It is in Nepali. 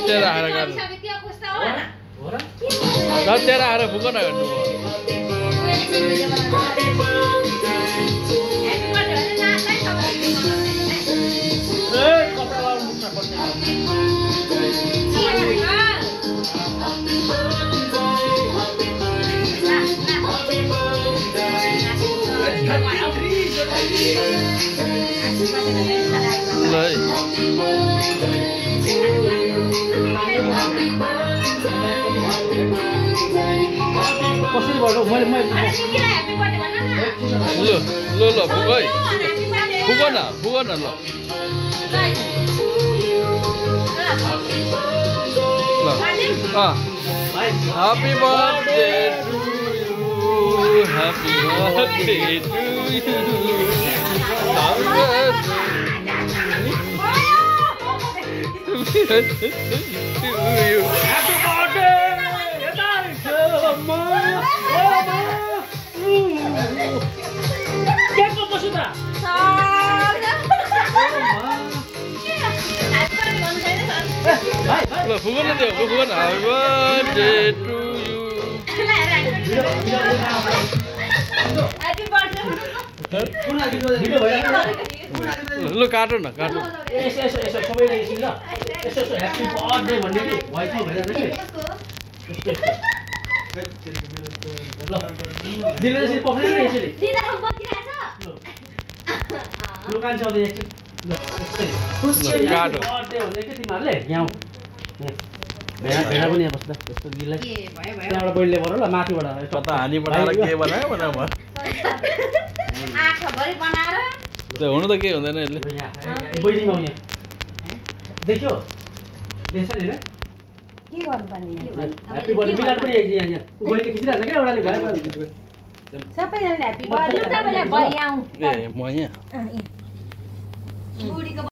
तेरा आएर गर्नु तेरा आएर फुक न गर्नु कसरी गर्नु मैले ल ल ल फुक है फुक न ल Happy birthday to you, happy birthday to you, happy birthday to you. Happy birthday! Ke ko बस्नु त ल फुक न त्यो फुक न happy birthday to you. Happy birthday. ल काटो न काटो यसो सबैले एकछिन ल यसो ह्याप्पी बर्थडे भन्ने कि भइस भइरहेछ कि ल दिले चाहिँ पक्रिनु नि यसरी दिदाको बकिरहेछ दोकान चल्दै एकछिन ल यसरी काटो बर्थडे भन्ने के तिमीहरूले यहाँ भेडा पनि यहाँ बस्दा यस्तो गिलाई त्यहाँबाट बहिनीले गर ल माथिबाट कता हानी बनाएर के बनायो भने म आँखाभरि बनाएर त्यो हुनु त के हुँदैन यसले बहिनीमा आउने देख्यो देख्छ नि हैन के गर्नुपर्ने ह्याप्पी बर्थडे मिलान पनि यहाँ बहिनीले खिचिरहेछ क्या एउटाले भयो सबैजनाले ह्याप्पी बर्थडे तपाईँलाई भइ आउँ ए म यहाँ बुढीको